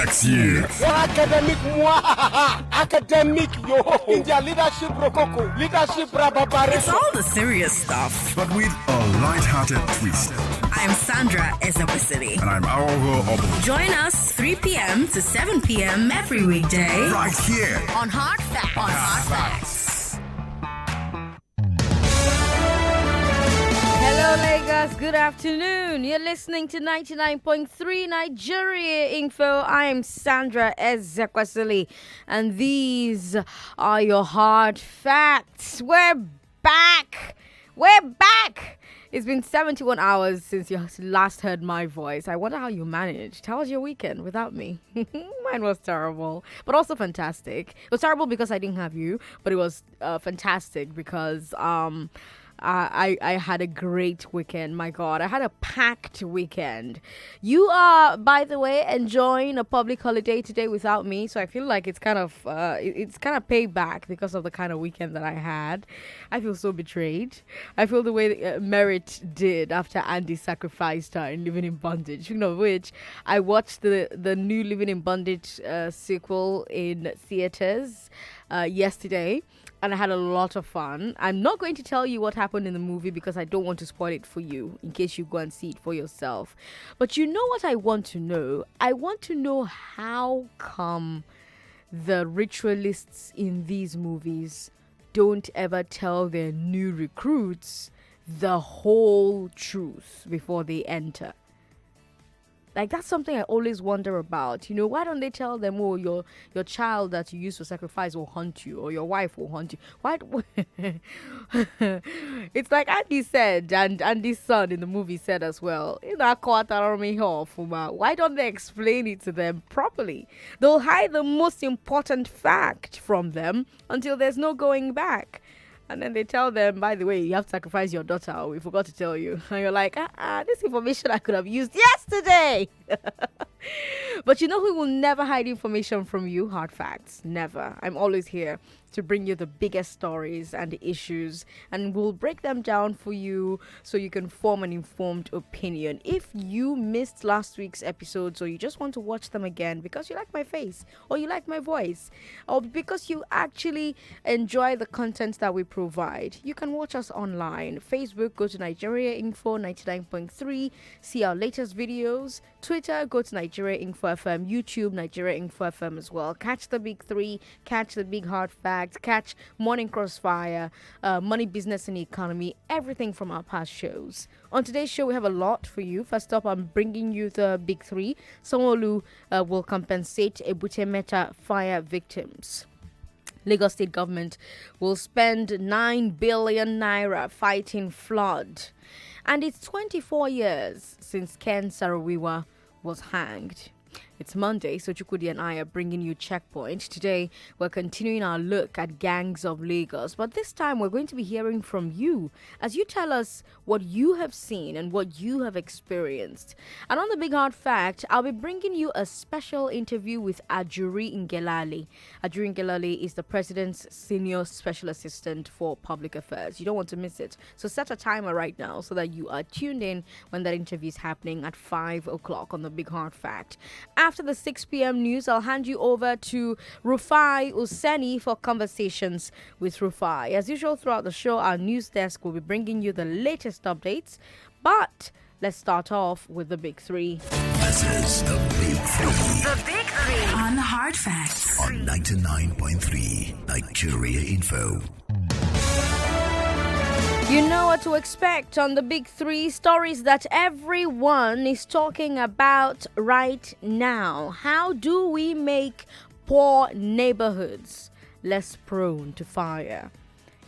affects you. Academic academic in their leadership rococo, leadership rababare. It's all the serious stuff, but with a light-hearted twist. I'm Sandra Ezekwesili. And I'm Aghogho. Join us 3 p.m. to 7 p.m. every weekday. Right here. On Hard Facts. On Hard Facts. Hello, Lagos. Good afternoon. You're listening to 99.3 Nigeria Info. I am Sandra Ezekwesili, and these are your hard facts. We're back. It's been 71 hours since you last heard my voice. I wonder how you managed. How was your weekend without me? Mine was terrible, but also fantastic. It was terrible because I didn't have you, but it was fantastic because I had a great weekend. My God, I had a packed weekend. You are, by the way, enjoying a public holiday today without me, so I feel like it's kind of payback because of the kind of weekend that I had. I feel so betrayed. I feel the way Merit did after Andy sacrificed her in Living in Bondage. You know, which I watched the new Living in Bondage sequel in theaters yesterday. And I had a lot of fun. I'm not going to tell you what happened in the movie because I don't want to spoil it for you in case you go and see it for yourself. But you know what I want to know? I want to know how come the ritualists in these movies don't ever tell their new recruits the whole truth before they enter. Like, that's something I always wonder about. You know, why don't they tell them, oh, your child that you use for sacrifice will hunt you, or your wife will hunt you? Why? It's like Andy said, and Andy's son in the movie said as well, why don't they explain it to them properly? They'll hide the most important fact from them until there's no going back. And then they tell them, by the way, you have to sacrifice your daughter. We forgot to tell you. And you're like, this information I could have used yesterday. But you know who will never hide information from you? Hard facts. Never. I'm always here to bring you the biggest stories and the issues, and we'll break them down for you so you can form an informed opinion. If you missed last week's episodes, or you just want to watch them again because you like my face or you like my voice, or because you actually enjoy the content that we provide, you can watch us online. Facebook, go to Nigeria Info 99.3, see our latest videos. Twitter, go to Nigeria Info FM. YouTube, Nigeria Info FM as well. Catch the big three, catch the big hard facts, catch Morning Crossfire, Money, Business and Economy, everything from our past shows. On today's show, we have a lot for you. First up, I'm bringing you the big three. Sanwo-Olu will compensate Ebute Metta fire victims. Lagos State government will spend 9 billion naira fighting flood. And it's 24 years since Ken Saro-Wiwa was hanged. It's Monday, so Chukwudi and I are bringing you Checkpoint. Today, we're continuing our look at gangs of Lagos, but this time we're going to be hearing from you as you tell us what you have seen and what you have experienced. And on the Big Hard Fact, I'll be bringing you a special interview with Ajuri Ngelale. Ajuri Ngelale is the President's Senior Special Assistant for Public Affairs. You don't want to miss it. So set a timer right now so that you are tuned in when that interview is happening at 5 o'clock on the Big Hard Fact. After the 6 p.m. news, I'll hand you over to Rufai Useni for conversations with Rufai. As usual, throughout the show, our news desk will be bringing you the latest updates. But let's start off with the big three. This is the Big Three. The Big Three. On Hard Facts. On 99.3 Nigeria Info. You know what to expect on the big three stories that everyone is talking about right now. How do we make poor neighborhoods less prone to fire?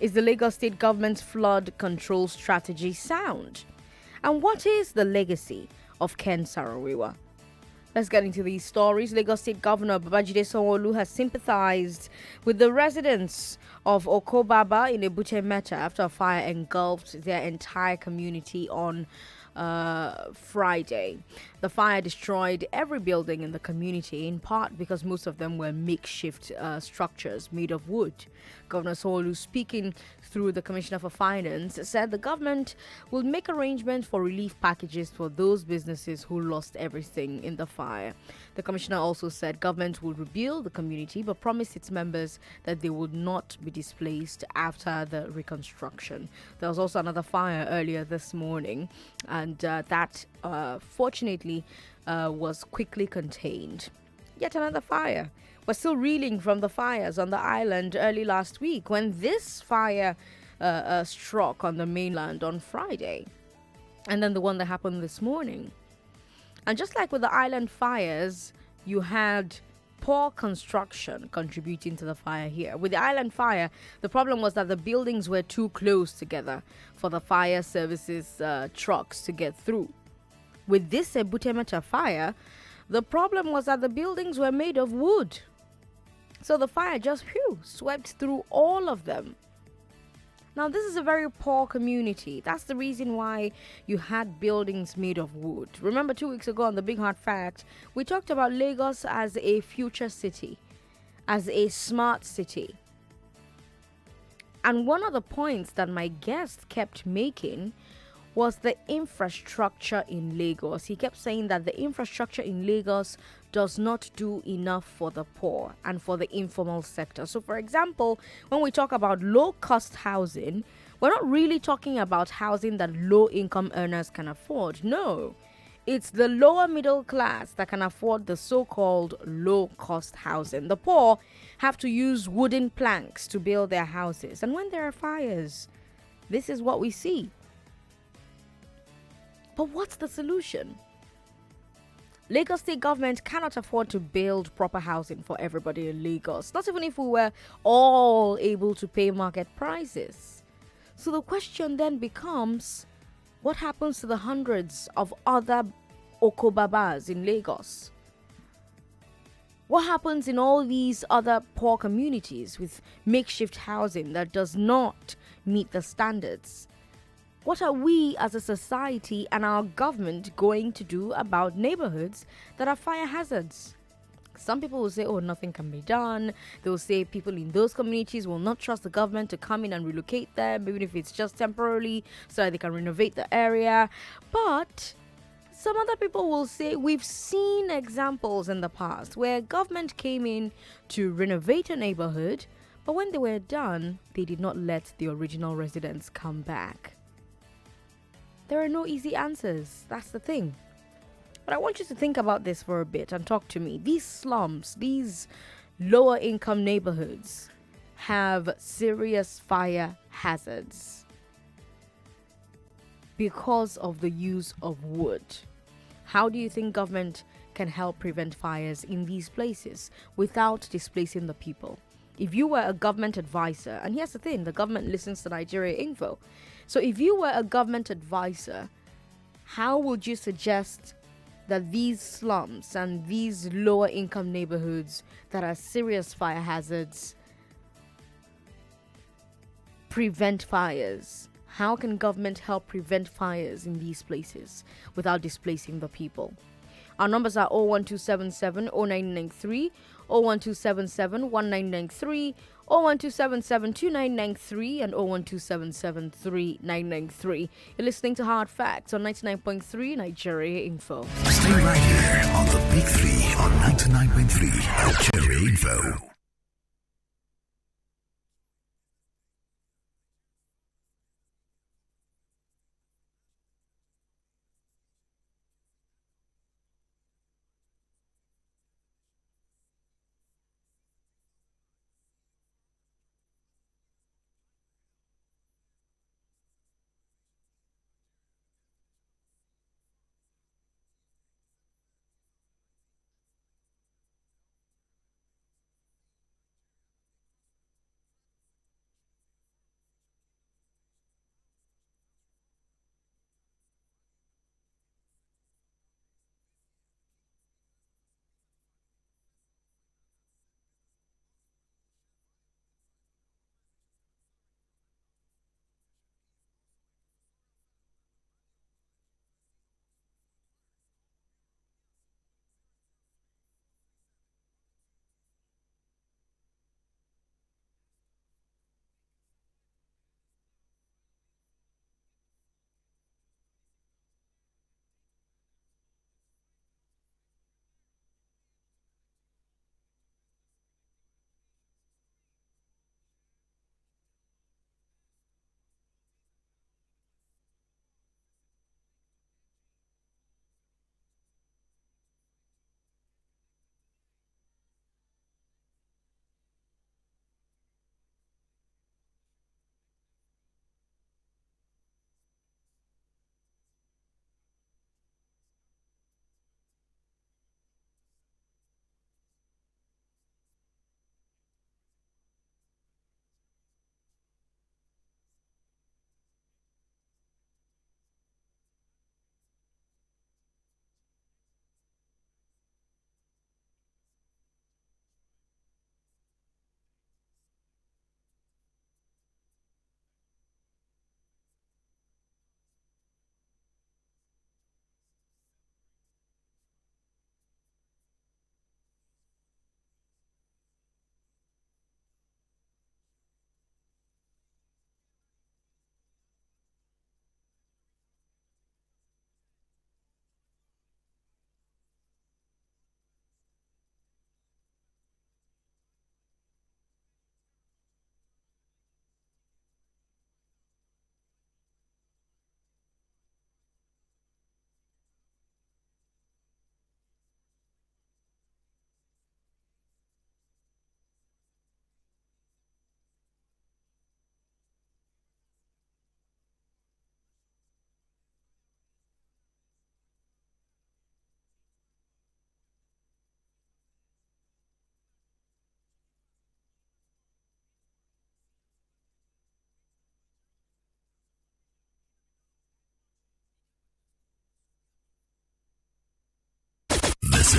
Is the Lagos State government's flood control strategy sound? And what is the legacy of Ken Saro-Wiwa? Let's get into these stories. Lagos State Governor Babajide Sanwo-Olu has sympathized with the residents of Okobaba in Ebute Metta after a fire engulfed their entire community on Friday. The fire destroyed every building in the community, in part because most of them were makeshift structures made of wood. Governor Solu, speaking through the Commissioner for Finance, said the government will make arrangements for relief packages for those businesses who lost everything in the fire. The Commissioner also said government will rebuild the community but promised its members that they would not be displaced after the reconstruction. There was also another fire earlier this morning, and that fortunately was quickly contained. Yet another fire. We're still reeling from the fires on the island early last week when this fire struck on the mainland on Friday, and then the one that happened this morning. And just like with the island fires, you had poor construction contributing to the fire here. With the island fire, the problem was that the buildings were too close together for the fire services trucks to get through. With this Ebutemeta fire, the problem was that the buildings were made of wood. So the fire just swept through all of them. Now, this is a very poor community. That's the reason why you had buildings made of wood. Remember 2 weeks ago on the Big Hard Fact, we talked about Lagos as a future city, as a smart city. And one of the points that my guest kept making was the infrastructure in Lagos. He kept saying that the infrastructure in Lagos does not do enough for the poor and for the informal sector. So, for example, when we talk about low-cost housing, we're not really talking about housing that low-income earners can afford. No, it's the lower middle class that can afford the so-called low-cost housing. The poor have to use wooden planks to build their houses. And when there are fires, this is what we see. But what's the solution? Lagos state government cannot afford to build proper housing for everybody in Lagos, not even if we were all able to pay market prices. So the question then becomes, what happens to the hundreds of other Okobabas in Lagos? What happens in all these other poor communities with makeshift housing that does not meet the standards? What are we as a society and our government going to do about neighborhoods that are fire hazards? Some people will say, oh, nothing can be done. They will say people in those communities will not trust the government to come in and relocate them, even if it's just temporarily, so that they can renovate the area. But some other people will say we've seen examples in the past where government came in to renovate a neighborhood, but when they were done, they did not let the original residents come back. There are no easy answers. That's the thing. But I want you to think about this for a bit and talk to me. These slums, these lower income neighborhoods have serious fire hazards because of the use of wood. How do you think government can help prevent fires in these places without displacing the people? If you were a government advisor, and here's the thing, the government listens to Nigeria Info. So if you were a government advisor, how would you suggest that these slums and these lower income neighborhoods that are serious fire hazards prevent fires? How can government help prevent fires in these places without displacing the people? Our numbers are 01277 0993, 01277 1993, 01277 2993, and 01277 3993. You're listening to Hard Facts on 99.3 Nigeria Info. Stay right here on the Big Three on 99.3 Nigeria Info.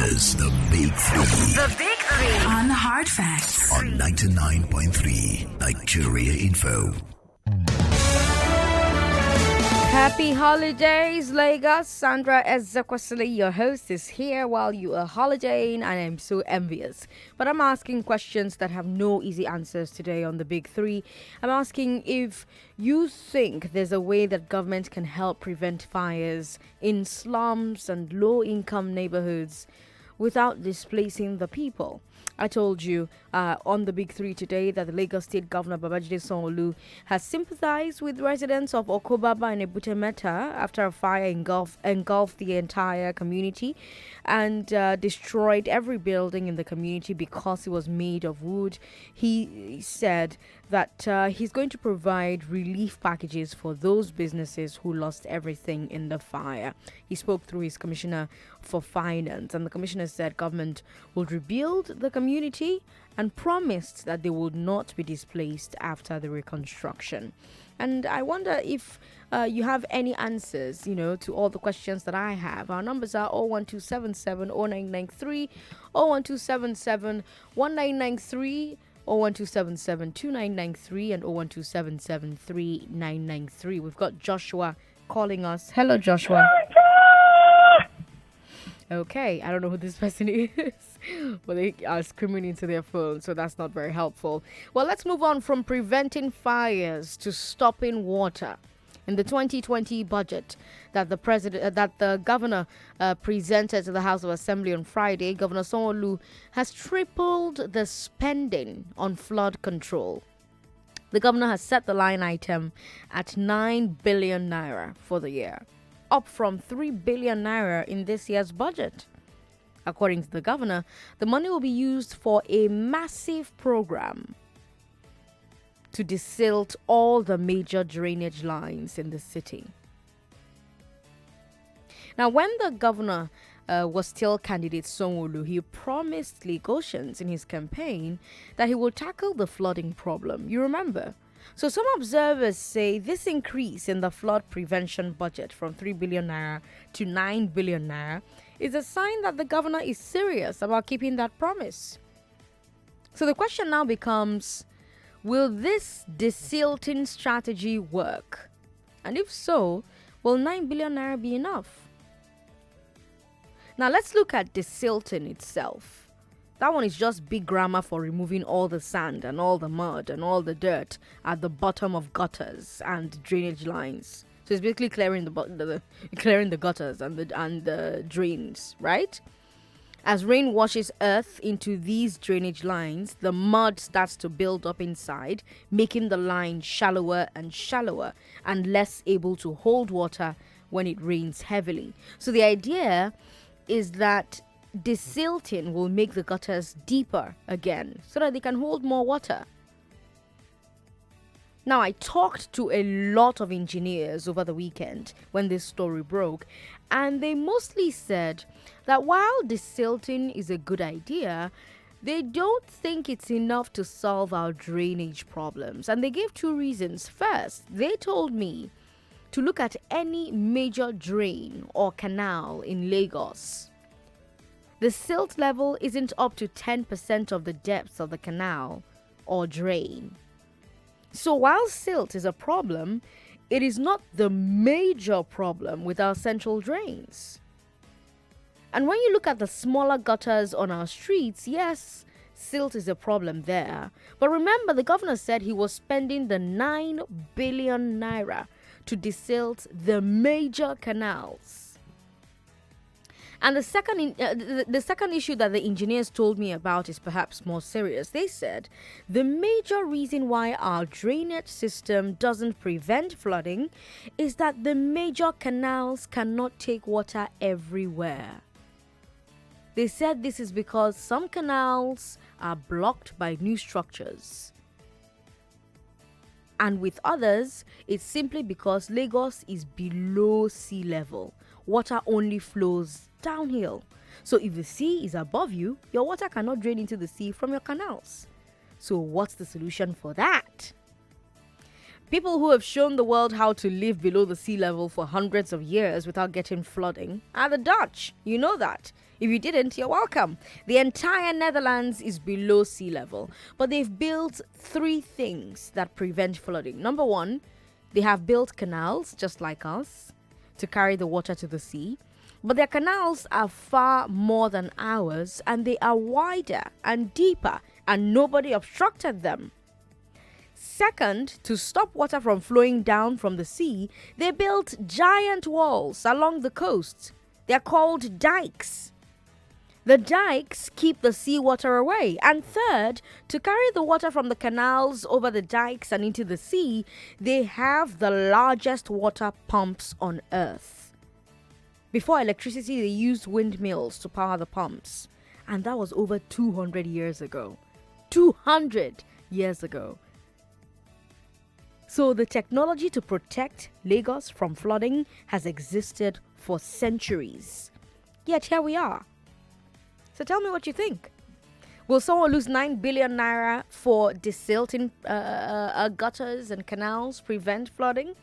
is the Big Three The Big Three on Hard Facts on 99.3 Nigeria Info. Happy holidays, Lagos. Sandra Ezekwesili, your host, is here while you are holidaying, and I'm so envious. But I'm asking questions that have no easy answers today on the Big Three. I'm asking if you think there's a way that government can help prevent fires in slums and low-income neighborhoods without displacing the people. I told you on the Big Three today that the Lagos State Governor Babajide Sanwo-Olu has sympathized with residents of Okobaba and Ebute Metta after a fire engulfed the entire community and destroyed every building in the community because it was made of wood. He said that he's going to provide relief packages for those businesses who lost everything in the fire. He spoke through his commissioner for finance, and the commissioner said government will rebuild the community and promised that they would not be displaced after the reconstruction. And I wonder if you have any answers, to all the questions that I have. Our numbers are 01277 0993, 01277 1993, 01277 2993, and 01277 3993. We've got Joshua calling us. Hello, Joshua. Okay, I don't know who this person is, but they are screaming into their phone, so that's not very helpful. Well, let's move on from preventing fires to stopping water. In the 2020 budget that the governor presented to the House of Assembly on Friday, Governor Sanwo-Olu has tripled the spending on flood control. The governor has set the line item at 9 billion naira for the year, up from 3 billion naira in this year's budget. According to the governor, the money will be used for a massive program to desilt all the major drainage lines in the city. Now, when the governor was still candidate Sanwo-Olu, he promised Lagosians in his campaign that he will tackle the flooding problem. You remember? So some observers say this increase in the flood prevention budget from 3 billion naira to 9 billion naira is a sign that the governor is serious about keeping that promise. So the question now becomes, will this desilting strategy work? And if so, will 9 billion naira be enough? Now let's look at desilting itself. That one is just big grammar for removing all the sand and all the mud and all the dirt at the bottom of gutters and drainage lines. So it's basically clearing the gutters and the drains, right? As rain washes earth into these drainage lines, the mud starts to build up inside, making the line shallower and shallower and less able to hold water when it rains heavily. So the idea is that desilting will make the gutters deeper again so that they can hold more water. Now, I talked to a lot of engineers over the weekend when this story broke, and they mostly said that while desilting is a good idea, they don't think it's enough to solve our drainage problems. And they gave two reasons. First, they told me to look at any major drain or canal in Lagos. The silt level isn't up to 10% of the depth of the canal or drain. So while silt is a problem, it is not the major problem with our central drains. And when you look at the smaller gutters on our streets, yes, silt is a problem there. But remember, the governor said he was spending the 9 billion naira to desilt the major canals. And the second issue that the engineers told me about is perhaps more serious. They said the major reason why our drainage system doesn't prevent flooding is that the major canals cannot take water everywhere. They said this is because some canals are blocked by new structures. And with others, it's simply because Lagos is below sea level. Water only flows downhill. So if the sea is above you, your water cannot drain into the sea from your canals. So what's the solution for that? People who have shown the world how to live below the sea level for hundreds of years without getting flooding are the Dutch. You know that. If you didn't, you're welcome. The entire Netherlands is below sea level, but they've built 3 things that prevent flooding. Number 1, they have built canals, just like us, to carry the water to the sea. But their canals are far more than ours, and they are wider and deeper, and nobody obstructed them. Second, to stop water from flowing down from the sea, they built giant walls along the coast. They're called dikes. The dikes keep the seawater away. And third, to carry the water from the canals over the dikes and into the sea, they have the largest water pumps on earth. Before electricity, they used windmills to power the pumps. And that was over 200 years ago. 200 years ago. So the technology to protect Lagos from flooding has existed for centuries. Yet here we are. So tell me what you think. Will someone lose 9 billion naira for desilting gutters and canals prevent flooding?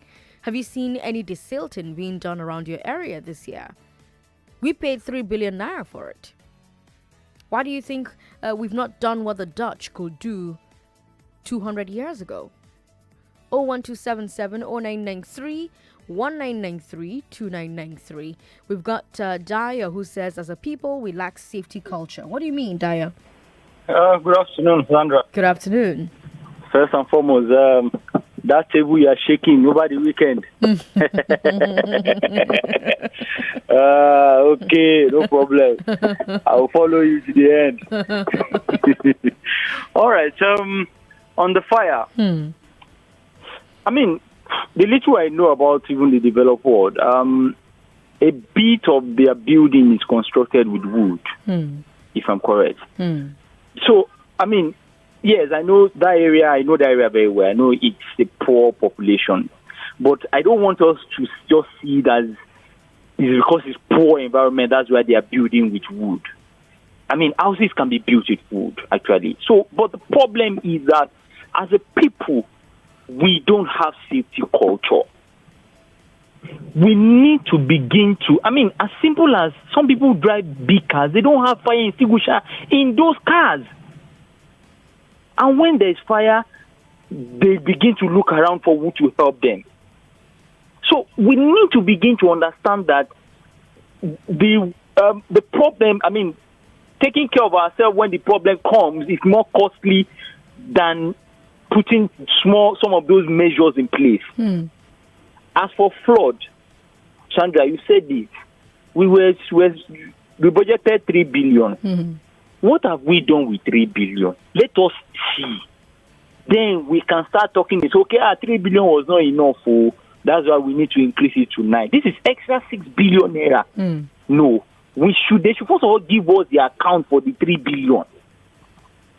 Have you seen any desilting being done around your area this year? We paid 3 billion naira for it. Why do you think we've not done what the Dutch could do 200 years ago? 01277 0993 1993 2993. We've got Daya, who says, as a people, we lack safety culture. What do you mean, Daya? Good afternoon, Sandra. Good afternoon. First and foremost, that table you are shaking over the weekend. Okay, no problem. I will follow you to the end. All right. On the fire, I mean, the little I know about even the developed world, a bit of their building is constructed with wood, if I'm correct. So, I mean, yes, I know that area very well. I know it's a poor population. But I don't want us to just see it as it's because it's poor environment, that's why they are building with wood. I mean, houses can be built with wood, actually. So, but the problem is that as a people, we don't have safety culture. We need to begin to, I mean, as simple as some people drive big cars, they don't have fire extinguisher in those cars. And when there's fire, they begin to look around for who to help them. So we need to begin to understand that the problem, I mean, taking care of ourselves when the problem comes is more costly than putting some of those measures in place. As for flood, Sandra, you said it. We budgeted 3 billion. What have we done with 3 billion? Let us see. Then we can start talking. It's okay. 3 billion was not enough. That's why we need to increase it to 9. This is extra 6 billion naira. No, they should first of all give us the account for the 3 billion.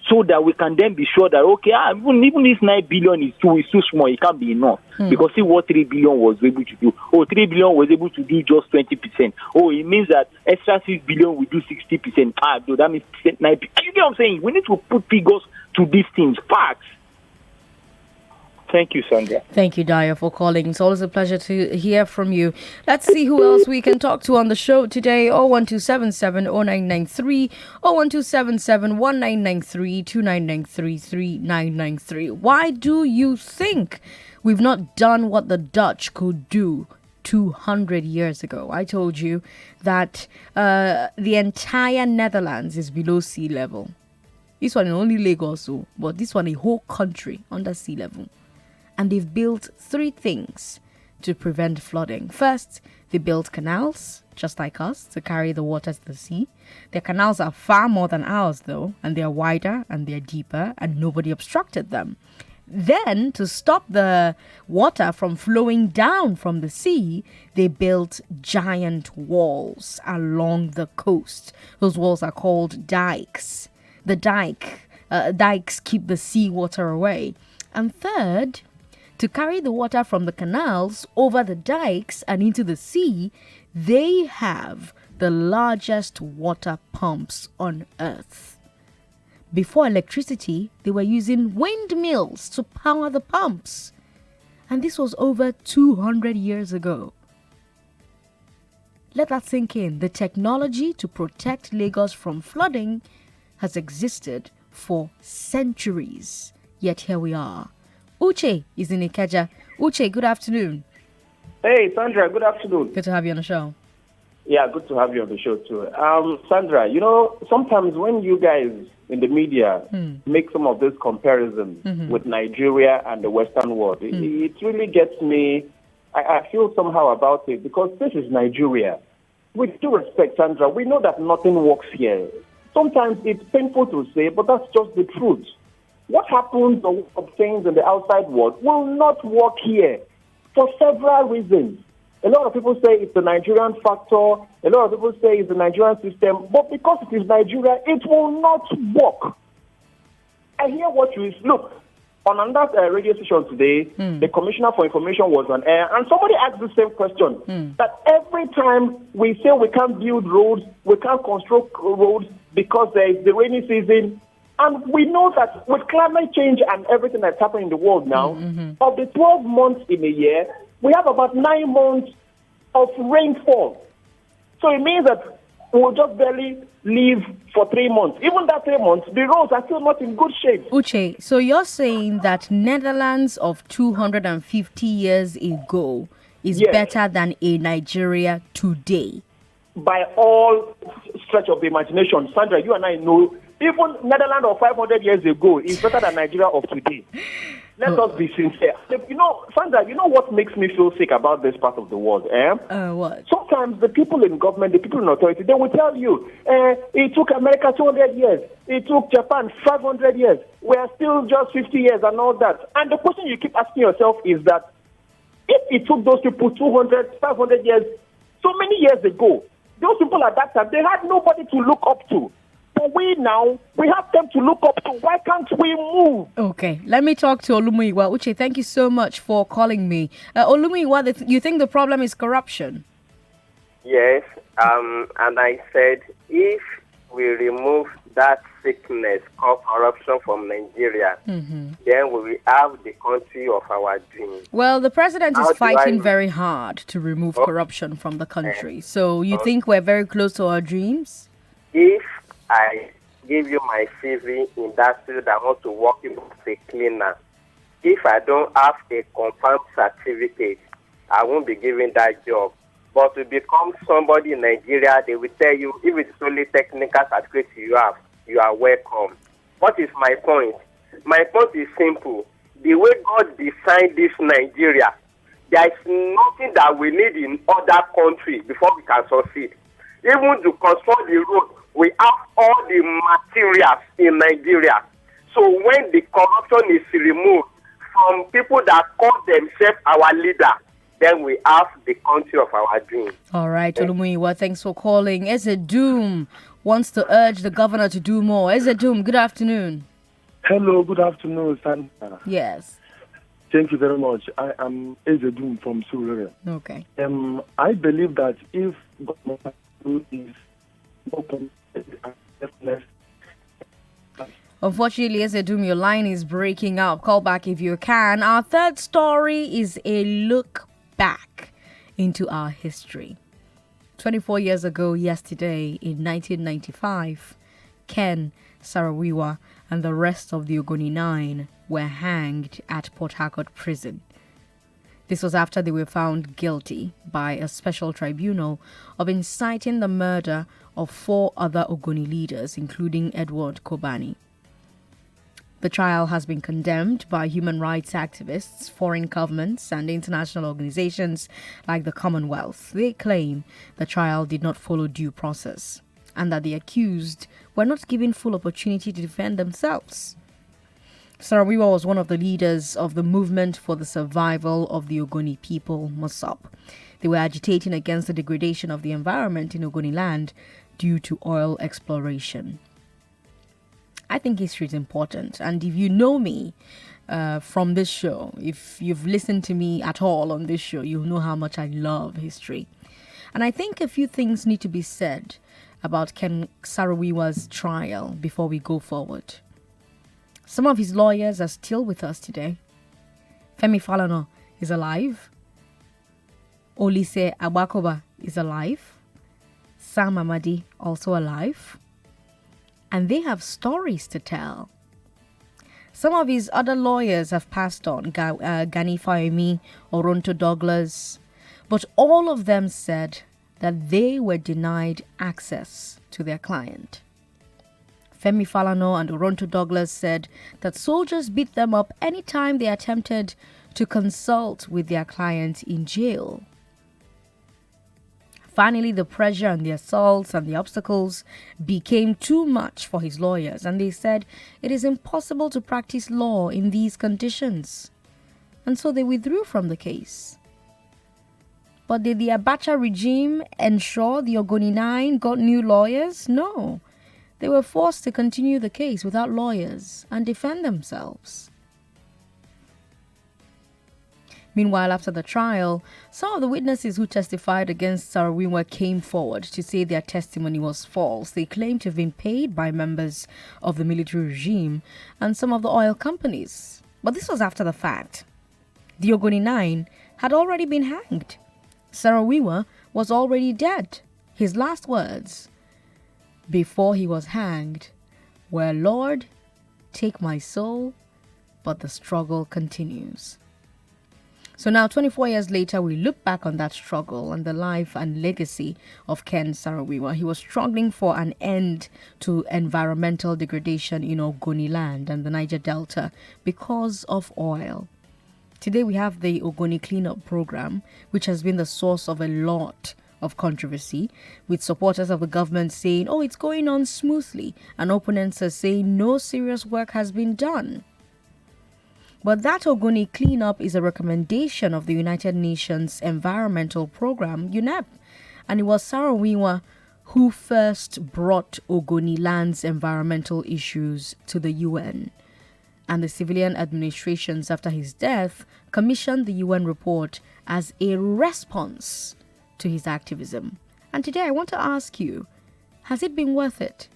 So that we can then be sure that, okay, even this 9 billion is too small, it can't be enough. Because see what 3 billion was able to do. 3 billion was able to do just 20%. It means that extra 6 billion will do 60%. No, that means 9 billion. You get what I'm saying? We need to put figures to these things, facts. Thank you, Sandra. Thank you, Daya, for calling. It's always a pleasure to hear from you. Let's see who else we can talk to on the show today. 01277 0993 01277 1993 2993 3993. Why do you think we've not done what the Dutch could do 200 years ago? I told you that the entire Netherlands is below sea level. This one is only Lagos, but this one a whole country under sea level. And they've built 3 things to prevent flooding. First, they built canals, just like us, to carry the water to the sea. Their canals are far more than ours, though, and they're wider and they're deeper, and nobody obstructed them. Then, to stop the water from flowing down from the sea, they built giant walls along the coast. Those walls are called dikes. The dikes keep the seawater away. And third, to carry the water from the canals over the dikes and into the sea, they have the largest water pumps on earth. Before electricity, they were using windmills to power the pumps. And this was over 200 years ago. Let that sink in. The technology to protect Lagos from flooding has existed for centuries. Yet here we are. Uche is in Ikeja. Uche, good afternoon. Hey, Sandra, good afternoon. Good to have you on the show. Yeah, good to have you on the show, too. Sandra, sometimes when you guys in the media make some of these comparisons with Nigeria and the Western world, it really gets me. I feel somehow about it because this is Nigeria. With due respect, Sandra, we know that nothing works here. Sometimes it's painful to say, but that's just the truth. What happens or what obtains in the outside world will not work here for several reasons. A lot of people say it's the Nigerian factor. A lot of people say it's the Nigerian system. But because it is Nigeria, it will not work. I hear what you look. On another radio station today, the Commissioner for Information was on air, and somebody asked the same question, that every time we say we can't build roads, we can't construct roads because there is the rainy season, and we know that with climate change and everything that's happening in the world now, of the 12 months in a year, we have about 9 months of rainfall. So it means that we'll just barely live for 3 months. Even that 3 months, the roads are still not in good shape. Uche, so you're saying that Netherlands of 250 years ago is better than a Nigeria today? By all stretch of the imagination, Sandra, you and I know, even Netherlands of 500 years ago is better than Nigeria of today. Let us be sincere. Sandra, you know what makes me feel sick about this part of the world? What? Sometimes the people in government, the people in authority, they will tell you, it took America 200 years. It took Japan 500 years. We are still just 50 years and all that. And the question you keep asking yourself is that if it took those people 200, 500 years, so many years ago, those people at that time, they had nobody to look up to. But we now, we have them to look up to. Why can't we move? Okay, let me talk to Olumuyiwa. Uche, thank you so much for calling me. Olumuyiwa, you think the problem is corruption? Yes, and I said if we remove that sickness called corruption from Nigeria, then we will have the country of our dreams. Well, the president is fighting very hard to remove corruption from the country. So you think we're very close to our dreams? If I give you my CV in that field, I want to work as a cleaner. If I don't have a confirmed certificate, I won't be given that job. But to become somebody in Nigeria, they will tell you, if it's only technical certificate you have, you are welcome. What is my point? My point is simple. The way God designed this Nigeria, there is nothing that we need in other countries before we can succeed. Even to construct the road, we have all the materials in Nigeria. So when the corruption is removed from people that call themselves our leader, then we have the country of our dreams. All right, Olumuyiwa, thanks for calling. Ezedum wants to urge the governor to do more. Ezedum, good afternoon. Hello, good afternoon, Sandra. Yes. Thank you very much. I am Ezedum from Surulere. Okay. I believe that if government is open, unfortunately, Ezedum, your line is breaking up. Call back if you can. Our third story is a look back into our history. 24 years ago yesterday, in 1995, Ken Saro-Wiwa and the rest of the Ogoni 9 were hanged at Port Harcourt prison. This was after they were found guilty by a special tribunal of inciting the murder of 4 other Ogoni leaders, including Edward Kobani. The trial has been condemned by human rights activists, foreign governments, and international organizations like the Commonwealth. They claim the trial did not follow due process and that the accused were not given full opportunity to defend themselves. Saro-Wiwa was one of the leaders of the movement for the survival of the Ogoni people, MOSOP. They were agitating against the degradation of the environment in Ogoni land due to oil exploration. I think history is important, and if you know me from this show, if you've listened to me at all on this show, you'll know how much I love history. And I think a few things need to be said about Ken Saro-Wiwa's trial before we go forward. Some of his lawyers are still with us today. Femi Falana is alive. Olise Agbakoba is alive. Sam Amadi, also alive, and they have stories to tell. Some of his other lawyers have passed on, Gani Fahimi, Oronto Douglas, but all of them said that they were denied access to their client. Femi Falana and Oronto Douglas said that soldiers beat them up anytime they attempted to consult with their client in jail. Finally, the pressure and the assaults and the obstacles became too much for his lawyers, and they said it is impossible to practice law in these conditions. And so they withdrew from the case. But did the Abacha regime ensure the Ogoni 9 got new lawyers? No. They were forced to continue the case without lawyers and defend themselves. Meanwhile, after the trial, some of the witnesses who testified against Sarawiwa came forward to say their testimony was false. They claimed to have been paid by members of the military regime and some of the oil companies. But this was after the fact. The Ogoni 9 had already been hanged. Sarawiwa was already dead. His last words before he was hanged were, "Lord, take my soul, but the struggle continues." So now, 24 years later, we look back on that struggle and the life and legacy of Ken Saro-Wiwa. He was struggling for an end to environmental degradation in Ogoni land and the Niger Delta because of oil. Today, we have the Ogoni Cleanup Program, which has been the source of a lot of controversy, with supporters of the government saying, oh, it's going on smoothly, and opponents are saying no serious work has been done. But that Ogoni cleanup is a recommendation of the United Nations Environmental Program, UNEP, and it was Saro-Wiwa who first brought Ogoni land's environmental issues to the UN. And the civilian administrations after his death commissioned the UN report as a response to his activism. And today I want to ask you, has it been worth it?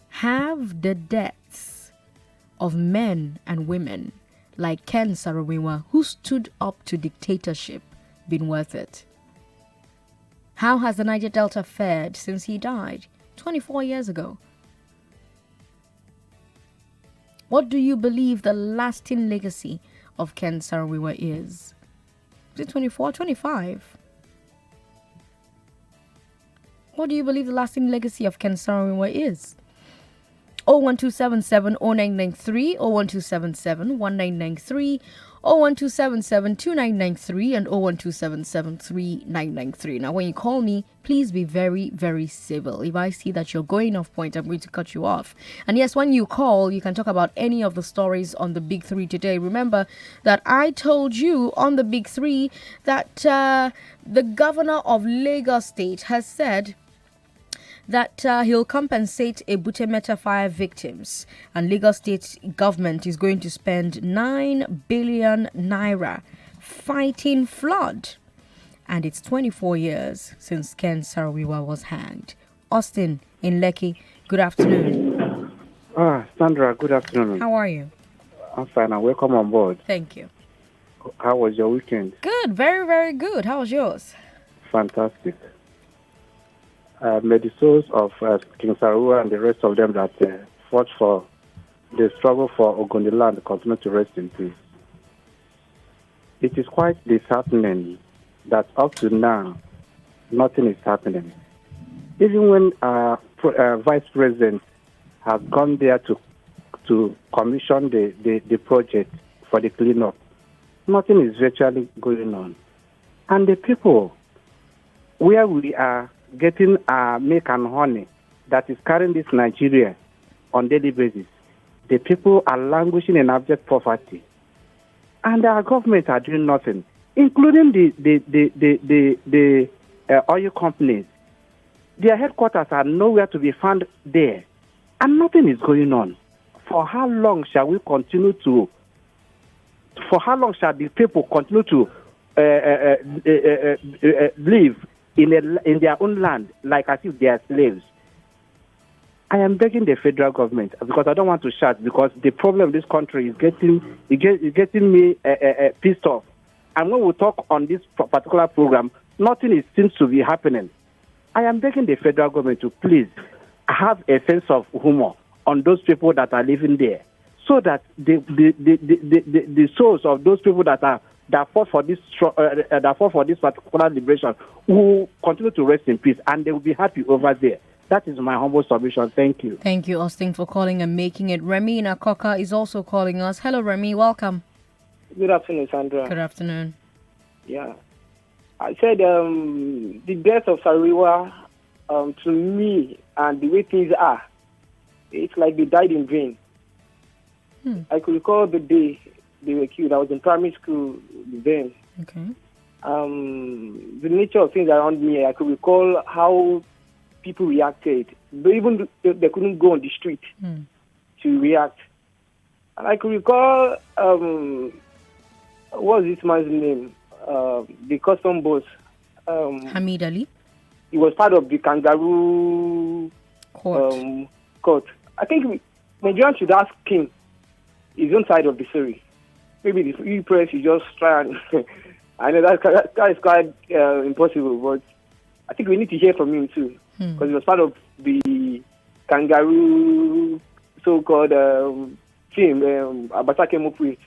Have the deaths of men and women like Ken Saro-Wiwa, who stood up to dictatorship, been worth it? How has the Niger Delta fared since he died 24 years ago? What do you believe the lasting legacy of Ken Saro-Wiwa is? Is it 24, 25? What do you believe the lasting legacy of Ken Saro-Wiwa is? 01277 0993, 01277 1993, 01277 2993, and 01277 3993. Now, when you call me, please be very, very civil. If I see that you're going off point, I'm going to cut you off. And yes, when you call, you can talk about any of the stories on the Big Three today. Remember that I told you on the Big Three that the governor of Lagos State has said that he'll compensate Ebute Metta fire victims, and Lagos State government is going to spend 9 billion naira fighting flood. And it's 24 years since Ken Saro-Wiwa was hanged. Austin in Lekki, good afternoon. Sandra, good afternoon. How are you? I'm fine, and welcome on board. Thank you. How was your weekend? Good, very, very good. How was yours? Fantastic. May the souls of King Saro-Wiwa and the rest of them that fought for the struggle for Ogoni land continue to rest in peace. It is quite disheartening that up to now, nothing is happening. Even when Vice President has gone there to commission the project for the cleanup, nothing is virtually going on. And the people, where we are getting milk and honey that is carrying this Nigeria on daily basis, the people are languishing in abject poverty, and our government are doing nothing, including the oil companies. Their headquarters are nowhere to be found there, and nothing is going on. For how long shall we continue to? For how long shall the people continue to live in their own land like as if they are slaves? I am begging the federal government, because I don't want to shout, because the problem in this country is getting me pissed off. And when we talk on this particular program, nothing seems to be happening. I am begging the federal government to please have a sense of humor on those people that are living there, so that the souls of those people that fought for this particular liberation will continue to rest in peace, and they will be happy over there. That is my humble submission. Thank you. Thank you, Austin, for calling and making it. Remy in Aghogho is also calling us. Hello, Remy. Welcome. Good afternoon, Sandra. Good afternoon. Yeah. I said the death of Sariwa, to me, and the way things are, it's like they died in vain. I could recall the day they were killed. I was in primary school then. Okay. The nature of things around me, I could recall how people reacted. Even they couldn't go on the street to react. And I could recall, what was this man's name? The custom boss. Hamid Ali? He was part of the kangaroo court. I think Nigerians should ask him his own side of the story. Maybe the free press should just try and... I know that is quite impossible, but I think we need to hear from him too. Because he was part of the kangaroo so-called team Abata came up with.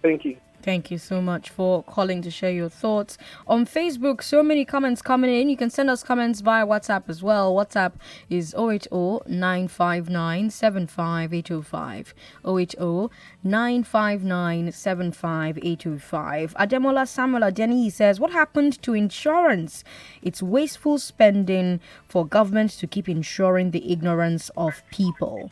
Thank you. Thank you so much for calling to share your thoughts. On Facebook, so many comments coming in. You can send us comments via WhatsApp as well. WhatsApp is 080-959-75805. 080-959-75805. Ademola Samuel Adeni says, what happened to insurance? It's wasteful spending for government to keep insuring the ignorance of people.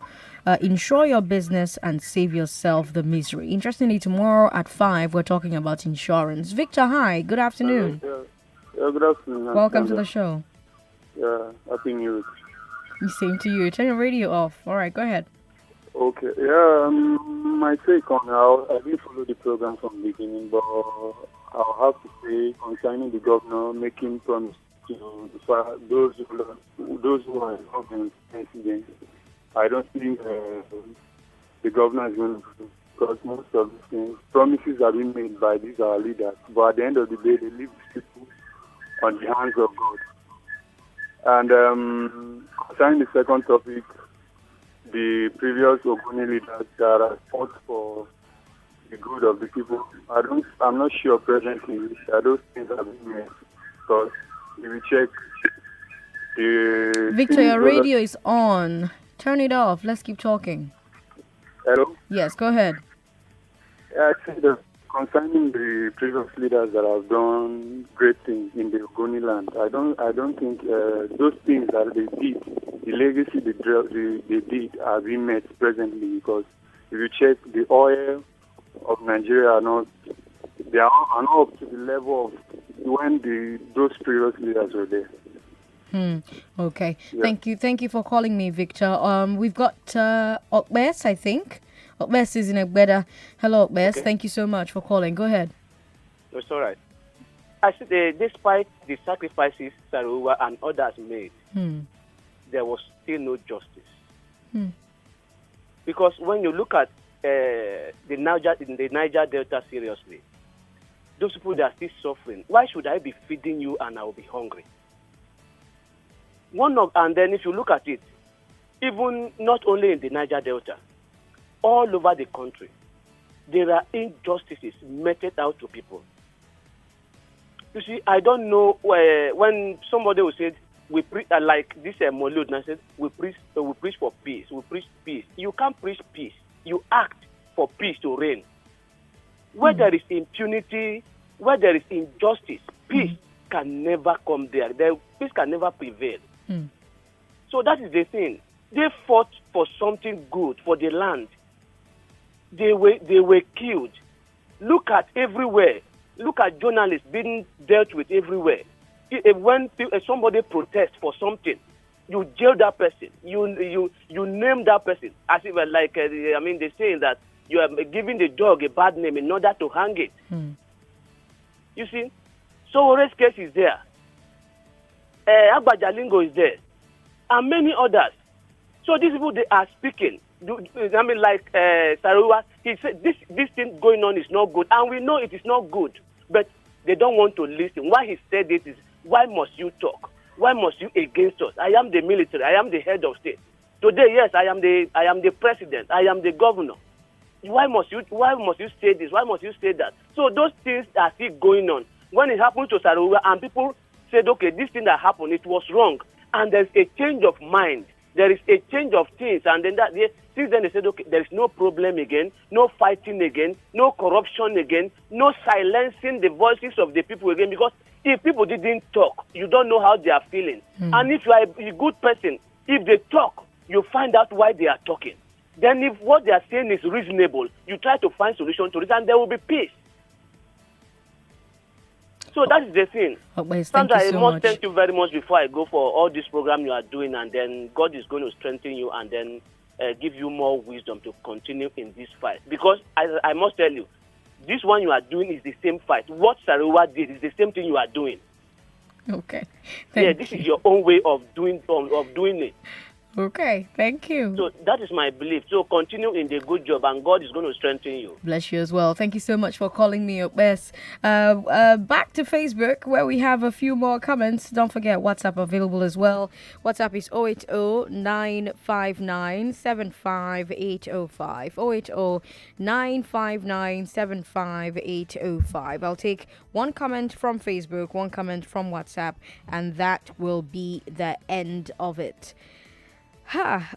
Insure your business and save yourself the misery. Interestingly, tomorrow at 5, we're talking about insurance. Victor, hi. Good afternoon. Good afternoon. Welcome to the show. Yeah, Happy New Year. Same to you. Turn your radio off. All right, go ahead. Okay. Yeah, my take on how I didn't follow the program from the beginning, but I'll have to say concerning the governor making promise to those who are involved in the incident. I don't think the governor is going to do, because most of the things, promises have been made by these our leaders, but at the end of the day, they leave the people on the hands of God. And concerning the second topic, the previous Ogoni leaders that have fought for the good of the people, I'm not sure presently that those things have been made, because if you check the... Victor, your radio is on. Turn it off. Let's keep talking. Hello? Yes, go ahead. Yeah, I think that concerning the previous leaders that have done great things in the Ogoni land, I don't think those things that they did, the legacy they did, are being met presently, because if you check the oil of Nigeria are not up to the level of when those previous leaders were there. Okay. Yeah. Thank you for calling me, Victor. We've got Okbes, I think. Okbes is in Egbeda. Hello, Okbes. Okay. Thank you so much for calling. Go ahead. It's all right. I said, despite the sacrifices Saruwa and others made, there was still no justice. Because when you look at the Niger Delta seriously, those people that are still suffering, why should I be feeding you and I will be hungry? And then if you look at it, even not only in the Niger Delta, all over the country, there are injustices meted out to people. You see, I don't know when somebody will say, like this Molud, and I said, we preach for peace, we preach peace. You can't preach peace. You act for peace to reign. Where there is impunity, where there is injustice, peace can never come there. Peace can never prevail. So that is the thing. They fought for something good for the land. They were killed. Look at everywhere. Look at journalists being dealt with everywhere. When somebody protests for something, you jail that person. You name that person as if they're saying that you are giving the dog a bad name in order to hang it. You see, Sowore's case is there. Agbajalingo is there. And many others. So these people, they are speaking. Saruwa, he said this thing going on is not good. And we know it is not good. But they don't want to listen. Why he said it is, why must you talk? Why must you against us? I am the military. I am the head of state. Today, yes, I am the president. I am the governor. Why must you say this? Why must you say that? So those things are still going on. When it happened to Saruwa and people said, okay, this thing that happened, it was wrong. And there's a change of mind. There is a change of things. And then since then they said, okay, there is no problem again, no fighting again, no corruption again, no silencing the voices of the people again. Because if people didn't talk, you don't know how they are feeling. And if you are a good person, if they talk, you find out why they are talking. Then if what they are saying is reasonable, you try to find solution to it and there will be peace. So that is the thing. Sandra, I must thank you very much before I go for all this program you are doing, and then God is going to strengthen you and then give you more wisdom to continue in this fight. Because I must tell you, this one you are doing is the same fight. What Saruwa did is the same thing you are doing. Okay. This is your own way of doing it. Okay, thank you. So that is my belief. So continue in the good job and God is going to strengthen you. Bless you as well. Thank you so much for calling me up, Bess. Back to Facebook where we have a few more comments. Don't forget WhatsApp available as well. WhatsApp is 080-959-75805. 080-959-75805. I'll take one comment from Facebook, one comment from WhatsApp, and that will be the end of it.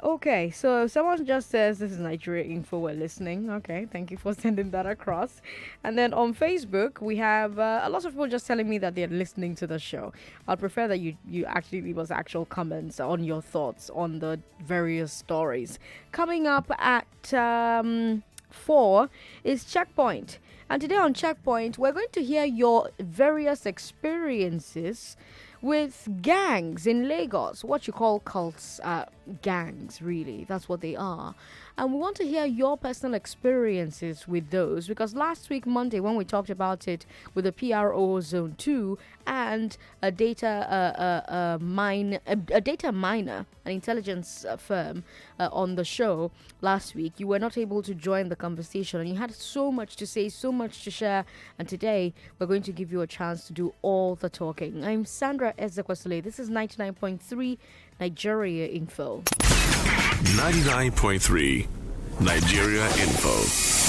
Okay, so someone just says this is Nigeria Info, we're listening. Okay, thank you for sending that across. And then on Facebook, we have a lot of people just telling me that they're listening to the show. I'd prefer that you actually leave us actual comments on your thoughts on the various stories. Coming up at 4 is Checkpoint. And today on Checkpoint, we're going to hear your various experiences with gangs in Lagos, what you call cults, gangs, really. That's what they are. And we want to hear your personal experiences with those, because last week, Monday, when we talked about it with the PRO Zone 2 and a data miner, an intelligence firm on the show last week, you were not able to join the conversation and you had so much to say, so much to share. And today, we're going to give you a chance to do all the talking. I'm Sandra Ezekwesili. This is 99.3 Nigeria Info. 99.3 Nigeria Info.